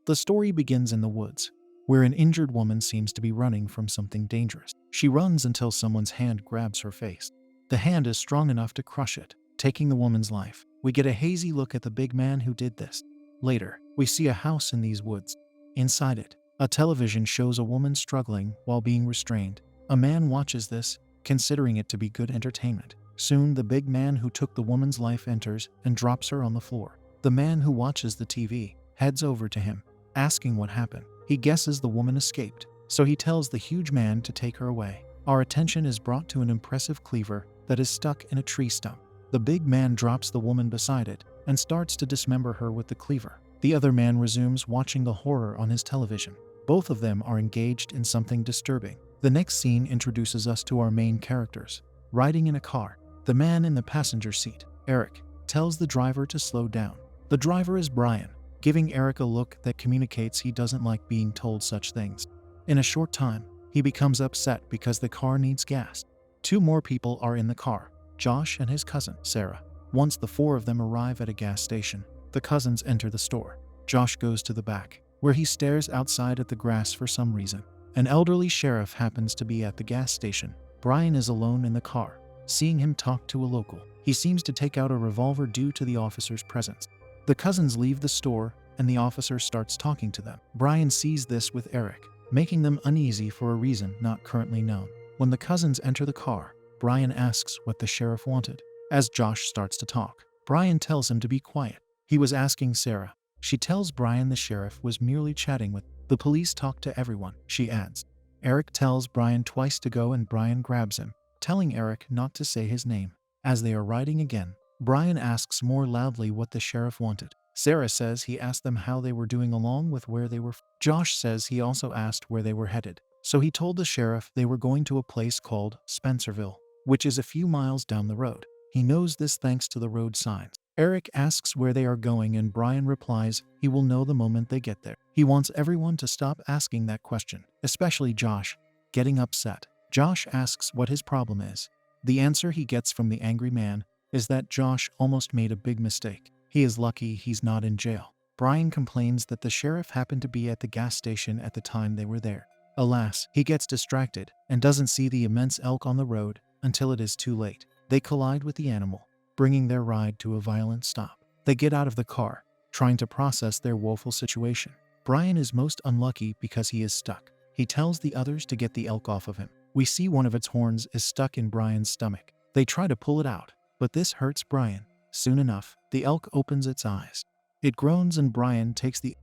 The story begins in the woods, where an injured woman seems to be running from something dangerous. She runs until someone's hand grabs her face. The hand is strong enough to crush it, taking the woman's life. We get a hazy look at the big man who did this. Later, we see a house in these woods. Inside it, a television shows a woman struggling while being restrained. A man watches this, considering it to be good entertainment. Soon, the big man who took the woman's life enters and drops her on the floor. The man who watches the TV heads over to him, asking what happened. He guesses the woman escaped, so he tells the huge man to take her away. Our attention is brought to an impressive cleaver that is stuck in a tree stump. The big man drops the woman beside it and starts to dismember her with the cleaver. The other man resumes watching the horror on his television. Both of them are engaged in something disturbing. The next scene introduces us to our main characters, riding in a car. The man in the passenger seat, Eric, tells the driver to slow down. The driver is Brian, giving Eric a look that communicates he doesn't like being told such things. In a short time, he becomes upset because the car needs gas. Two more people are in the car, Josh and his cousin, Sarah. Once the four of them arrive at a gas station, the cousins enter the store. Josh goes to the back, where he stares outside at the grass for some reason. An elderly sheriff happens to be at the gas station. Brian is alone in the car, seeing him talk to a local. He seems to take out a revolver due to the officer's presence. The cousins leave the store, and the officer starts talking to them. Brian sees this with Eric, making them uneasy for a reason not currently known. When the cousins enter the car, Brian asks what the sheriff wanted. As Josh starts to talk, Brian tells him to be quiet. He was asking Sarah. She tells Brian the sheriff was merely chatting with the police. Talk to everyone, she adds. Eric tells Brian twice to go, and Brian grabs him, telling Eric not to say his name. As they are riding again, Brian asks more loudly what the sheriff wanted. Sarah says he asked them how they were doing along with where they were. Josh says he also asked where they were headed. So he told the sheriff they were going to a place called Spencerville, which is a few miles down the road. He knows this thanks to the road signs. Eric asks where they are going, and Brian replies he will know the moment they get there. He wants everyone to stop asking that question, especially Josh, getting upset. Josh asks what his problem is. The answer he gets from the angry man is that Josh almost made a big mistake. He is lucky he's not in jail. Brian complains that the sheriff happened to be at the gas station at the time they were there. Alas, he gets distracted and doesn't see the immense elk on the road until it is too late. They collide with the animal, bringing their ride to a violent stop. They get out of the car, trying to process their woeful situation. Brian is most unlucky because he is stuck. He tells the others to get the elk off of him. We see one of its horns is stuck in Brian's stomach. They try to pull it out, but this hurts Brian. Soon enough, the elk opens its eyes. It groans, and Brian takes the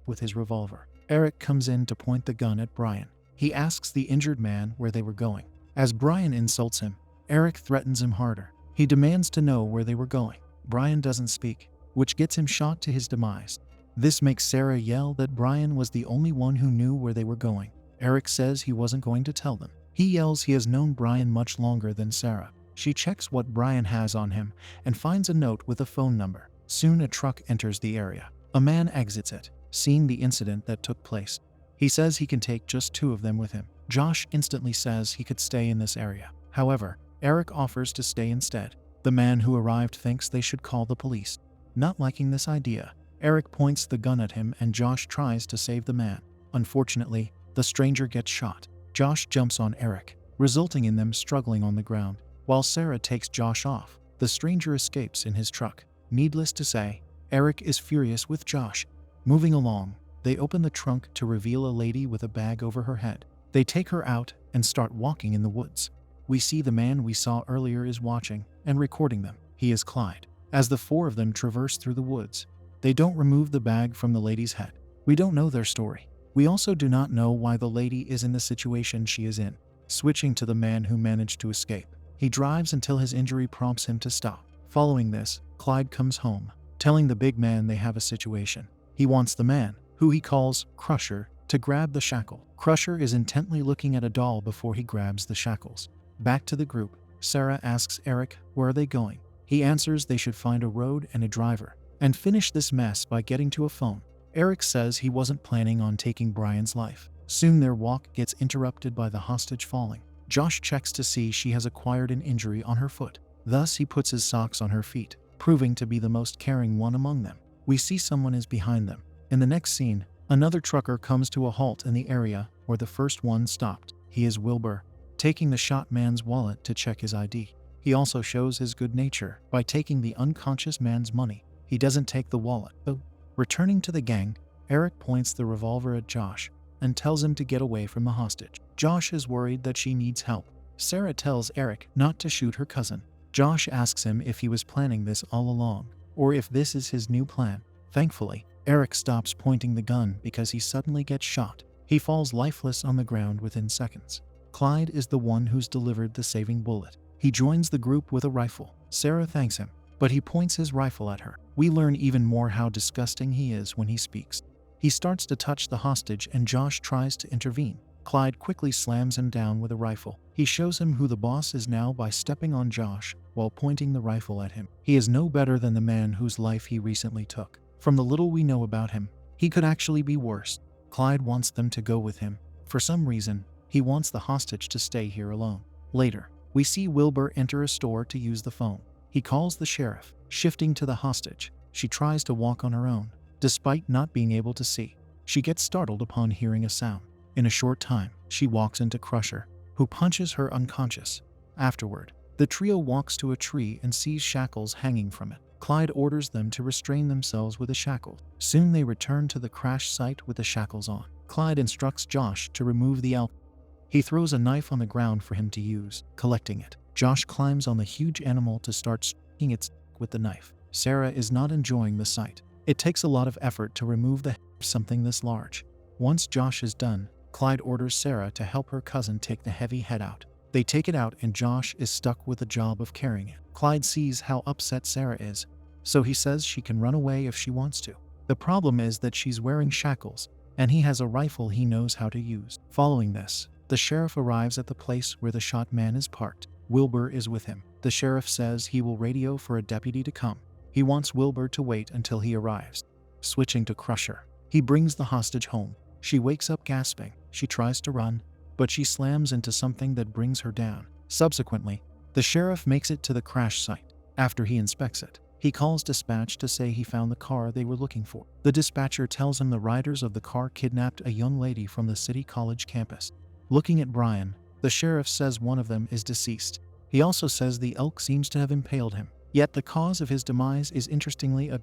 with his revolver. Eric comes in to point the gun at Brian. He asks the injured man where they were going. As Brian insults him, Eric threatens him harder. He demands to know where they were going. Brian doesn't speak, which gets him shot to his demise. This makes Sarah yell that Brian was the only one who knew where they were going. Eric says he wasn't going to tell them. He yells he has known Brian much longer than Sarah. She checks what Brian has on him and finds a note with a phone number. Soon a truck enters the area. A man exits it, seeing the incident that took place. He says he can take just two of them with him. Josh instantly says he could stay in this area. However, Eric offers to stay instead. The man who arrived thinks they should call the police. Not liking this idea, Eric points the gun at him, and Josh tries to save the man. Unfortunately, the stranger gets shot. Josh jumps on Eric, resulting in them struggling on the ground. While Sarah takes Josh off, the stranger escapes in his truck. Needless to say, Eric is furious with Josh. Moving along, they open the trunk to reveal a lady with a bag over her head. They take her out and start walking in the woods. We see the man we saw earlier is watching and recording them. He is Clyde. As the four of them traverse through the woods, they don't remove the bag from the lady's head. We don't know their story. We also do not know why the lady is in the situation she is in. Switching to the man who managed to escape. He drives until his injury prompts him to stop. Following this, Clyde comes home, telling the big man they have a situation. He wants the man, who he calls Crusher, to grab the shackle. Crusher is intently looking at a doll before he grabs the shackles. Back to the group, Sarah asks Eric where are they going. He answers they should find a road and a driver, and finish this mess by getting to a phone. Eric says he wasn't planning on taking Brian's life. Soon their walk gets interrupted by the hostage falling. Josh checks to see she has acquired an injury on her foot. Thus he puts his socks on her feet, proving to be the most caring one among them. We see someone is behind them. In the next scene, Another trucker comes to a halt in the area where the first one stopped. He is Wilbur, taking the shot man's wallet to check his ID. He also shows his good nature by taking the unconscious man's money. He doesn't take the wallet, though. Returning to the gang, Eric points the revolver at Josh and tells him to get away from the hostage. Josh is worried that she needs help. Sarah tells Eric not to shoot her cousin. Josh asks him if he was planning this all along, or if this is his new plan. Thankfully, Eric stops pointing the gun because he suddenly gets shot. He falls lifeless on the ground within seconds. Clyde is the one who's delivered the saving bullet. He joins the group with a rifle. Sarah thanks him, but he points his rifle at her. We learn even more how disgusting he is when he speaks. He starts to touch the hostage and Josh tries to intervene. Clyde quickly slams him down with a rifle. He shows him who the boss is now by stepping on Josh while pointing the rifle at him. He is no better than the man whose life he recently took. From the little we know about him, he could actually be worse. Clyde wants them to go with him. For some reason, he wants the hostage to stay here alone. Later, we see Wilbur enter a store to use the phone. He calls the sheriff. Shifting to the hostage, she tries to walk on her own, despite not being able to see. She gets startled upon hearing a sound. In a short time, she walks into Crusher, who punches her unconscious. Afterward, the trio walks to a tree and sees shackles hanging from it. Clyde orders them to restrain themselves with the shackles. Soon they return to the crash site with the shackles on. Clyde instructs Josh to remove the alcohol. He throws a knife on the ground for him to use, collecting it. Josh climbs on the huge animal to start striking its neck with the knife. Sarah is not enjoying the sight. It takes a lot of effort to remove the head of something this large. Once Josh is done, Clyde orders Sarah to help her cousin take the heavy head out. They take it out and Josh is stuck with the job of carrying it. Clyde sees how upset Sarah is, so he says she can run away if she wants to. The problem is that she's wearing shackles, and he has a rifle he knows how to use. Following this, the sheriff arrives at the place where the shot man is parked. Wilbur is with him. The sheriff says he will radio for a deputy to come. He wants Wilbur to wait until he arrives. Switching to Crusher, he brings the hostage home. She wakes up gasping. She tries to run, but she slams into something that brings her down. Subsequently, the sheriff makes it to the crash site. After he inspects it, he calls dispatch to say he found the car they were looking for. The dispatcher tells him the riders of the car kidnapped a young lady from the city college campus. Looking at Brian, the sheriff says one of them is deceased. He also says the elk seems to have impaled him, yet the cause of his demise is interestingly a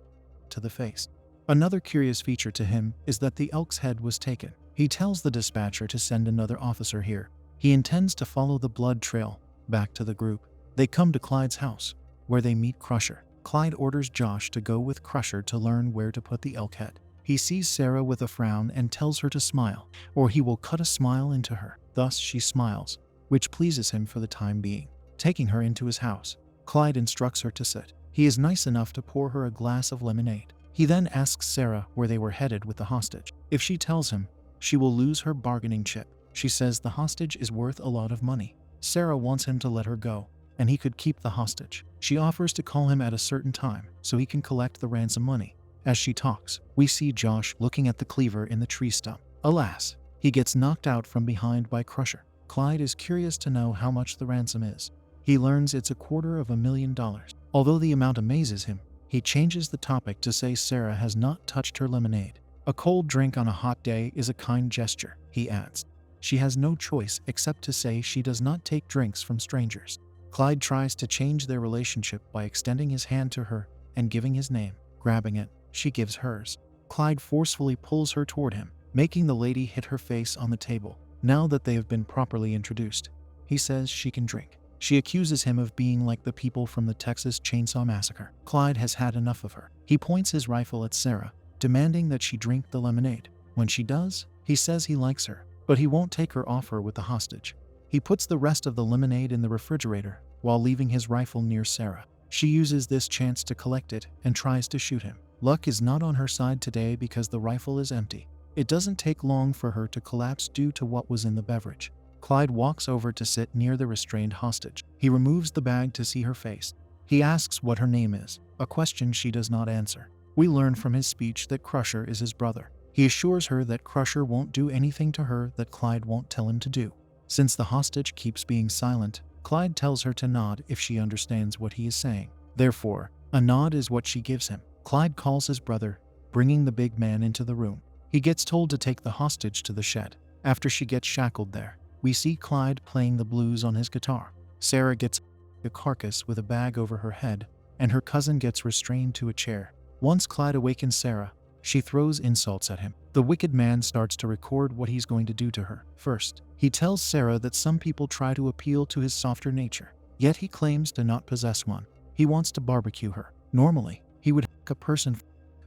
to the face. Another curious feature to him is that the elk's head was taken. He tells the dispatcher to send another officer here. He intends to follow the blood trail back to the group. They come to Clyde's house, where they meet Crusher. Clyde orders Josh to go with Crusher to learn where to put the elk head. He sees Sarah with a frown and tells her to smile, or he will cut a smile into her. Thus she smiles, which pleases him for the time being. Taking her into his house, Clyde instructs her to sit. He is nice enough to pour her a glass of lemonade. He then asks Sarah where they were headed with the hostage. If she tells him, she will lose her bargaining chip. She says the hostage is worth a lot of money. Sarah wants him to let her go, and he could keep the hostage. She offers to call him at a certain time so he can collect the ransom money. As she talks, we see Josh looking at the cleaver in the tree stump. Alas, he gets knocked out from behind by Crusher. Clyde is curious to know how much the ransom is. He learns it's $250,000. Although the amount amazes him, he changes the topic to say Sarah has not touched her lemonade. A cold drink on a hot day is a kind gesture, he adds. She has no choice except to say she does not take drinks from strangers. Clyde tries to change their relationship by extending his hand to her and giving his name. Grabbing it, she gives hers. Clyde forcefully pulls her toward him, making the lady hit her face on the table. Now that they have been properly introduced, he says she can drink. She accuses him of being like the people from the Texas Chainsaw Massacre. Clyde has had enough of her. He points his rifle at Sarah, demanding that she drink the lemonade. When she does, he says he likes her, but he won't take her offer with the hostage. He puts the rest of the lemonade in the refrigerator while leaving his rifle near Sarah. She uses this chance to collect it and tries to shoot him. Luck is not on her side today because the rifle is empty. It doesn't take long for her to collapse due to what was in the beverage. Clyde walks over to sit near the restrained hostage. He removes the bag to see her face. He asks what her name is, a question she does not answer. We learn from his speech that Crusher is his brother. He assures her that Crusher won't do anything to her that Clyde won't tell him to do. Since the hostage keeps being silent, Clyde tells her to nod if she understands what he is saying. Therefore, a nod is what she gives him. Clyde calls his brother, bringing the big man into the room. He gets told to take the hostage to the shed. After she gets shackled there, we see Clyde playing the blues on his guitar. Sarah gets a carcass with a bag over her head, and her cousin gets restrained to a chair. Once Clyde awakens Sarah, she throws insults at him. The wicked man starts to record what he's going to do to her. First, he tells Sarah that some people try to appeal to his softer nature, yet he claims to not possess one. He wants to barbecue her. Normally, he would hack a person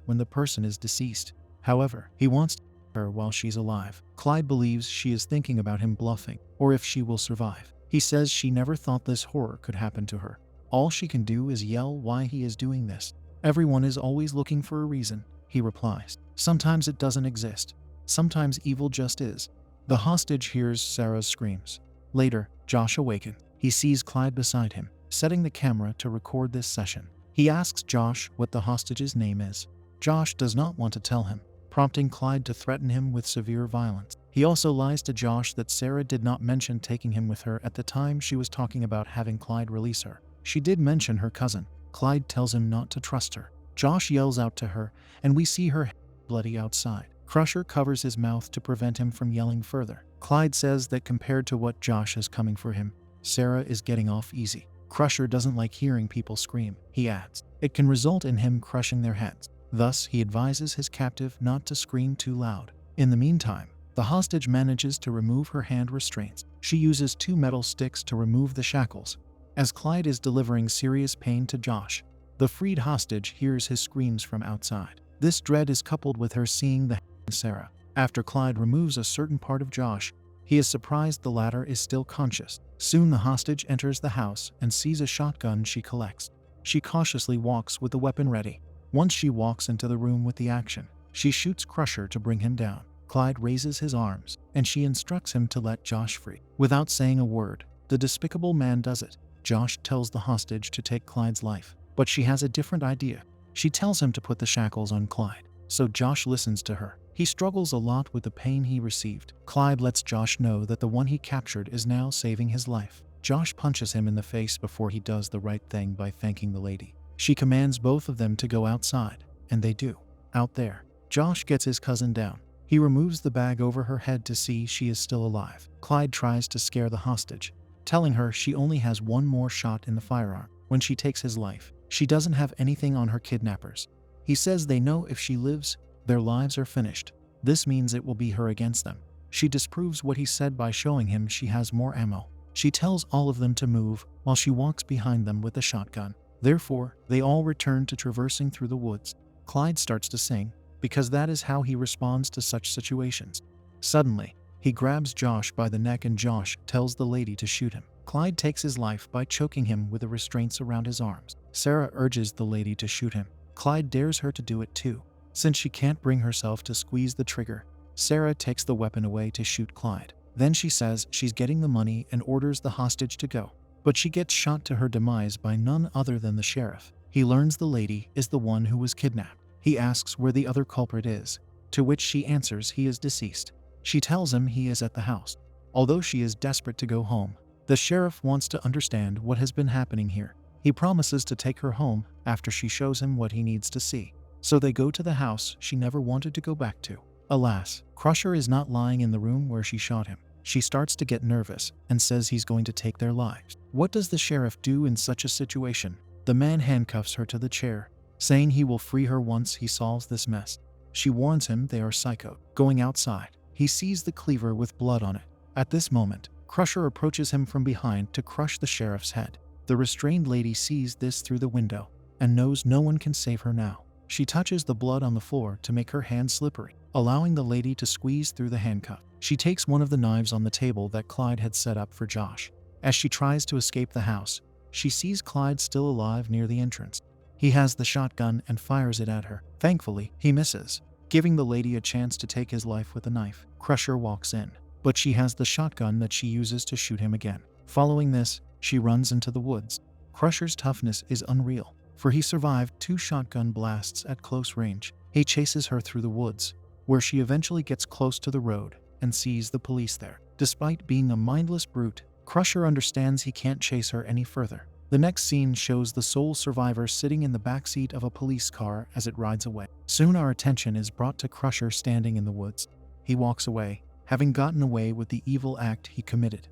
when the person is deceased. However, he wants to her while she's alive. Clyde believes she is thinking about him bluffing, or if she will survive. He says she never thought this horror could happen to her. All she can do is yell why he is doing this. Everyone is always looking for a reason, he replies. Sometimes it doesn't exist. Sometimes evil just is. The hostage hears Sarah's screams. Later, Josh awakens. He sees Clyde beside him, setting the camera to record this session. He asks Josh what the hostage's name is. Josh does not want to tell him, prompting Clyde to threaten him with severe violence. He also lies to Josh that Sarah did not mention taking him with her at the time she was talking about having Clyde release her. She did mention her cousin. Clyde tells him not to trust her. Josh yells out to her, and we see her bloody outside. Crusher covers his mouth to prevent him from yelling further. Clyde says that compared to what Josh is coming for him, Sarah is getting off easy. Crusher doesn't like hearing people scream, he adds. It can result in him crushing their heads. Thus, he advises his captive not to scream too loud. In the meantime, the hostage manages to remove her hand restraints. She uses 2 metal sticks to remove the shackles. As Clyde is delivering serious pain to Josh, the freed hostage hears his screams from outside. This dread is coupled with her seeing the Sarah. After Clyde removes a certain part of Josh, he is surprised the latter is still conscious. Soon the hostage enters the house and sees a shotgun she collects. She cautiously walks with the weapon ready. Once she walks into the room with the action, she shoots Crusher to bring him down. Clyde raises his arms, and she instructs him to let Josh free. Without saying a word, the despicable man does it. Josh tells the hostage to take Clyde's life, but she has a different idea. She tells him to put the shackles on Clyde, so Josh listens to her. He struggles a lot with the pain he received. Clyde lets Josh know that the one he captured is now saving his life. Josh punches him in the face before he does the right thing by thanking the lady. She commands both of them to go outside, and they do. Out there, Josh gets his cousin down. He removes the bag over her head to see she is still alive. Clyde tries to scare the hostage, telling her she only has one more shot in the firearm. When she takes his life, she doesn't have anything on her kidnappers. He says they know if she lives, their lives are finished. This means it will be her against them. She disproves what he said by showing him she has more ammo. She tells all of them to move while she walks behind them with a shotgun. Therefore, they all return to traversing through the woods. Clyde starts to sing, because that is how he responds to such situations. Suddenly, he grabs Josh by the neck and Josh tells the lady to shoot him. Clyde takes his life by choking him with the restraints around his arms. Sarah urges the lady to shoot him. Clyde dares her to do it too. Since she can't bring herself to squeeze the trigger, Sarah takes the weapon away to shoot Clyde. Then she says she's getting the money and orders the hostage to go. But she gets shot to her demise by none other than the sheriff. He learns the lady is the one who was kidnapped. He asks where the other culprit is, to which she answers he is deceased. She tells him he is at the house. Although she is desperate to go home, the sheriff wants to understand what has been happening here. He promises to take her home after she shows him what he needs to see. So they go to the house she never wanted to go back to. Alas, Crusher is not lying in the room where she shot him. She starts to get nervous and says he's going to take their lives. What does the sheriff do in such a situation? The man handcuffs her to the chair, saying he will free her once he solves this mess. She warns him they are psycho. Going outside, he sees the cleaver with blood on it. At this moment, Crusher approaches him from behind to crush the sheriff's head. The restrained lady sees this through the window and knows no one can save her now. She touches the blood on the floor to make her hand slippery, allowing the lady to squeeze through the handcuff. She takes one of the knives on the table that Clyde had set up for Josh. As she tries to escape the house, she sees Clyde still alive near the entrance. He has the shotgun and fires it at her. Thankfully, he misses, giving the lady a chance to take his life with a knife. Crusher walks in, but she has the shotgun that she uses to shoot him again. Following this, she runs into the woods. Crusher's toughness is unreal, for he survived 2 shotgun blasts at close range. He chases her through the woods, where she eventually gets close to the road and sees the police there. Despite being a mindless brute, Crusher understands he can't chase her any further. The next scene shows the sole survivor sitting in the backseat of a police car as it rides away. Soon our attention is brought to Crusher standing in the woods. He walks away, having gotten away with the evil act he committed.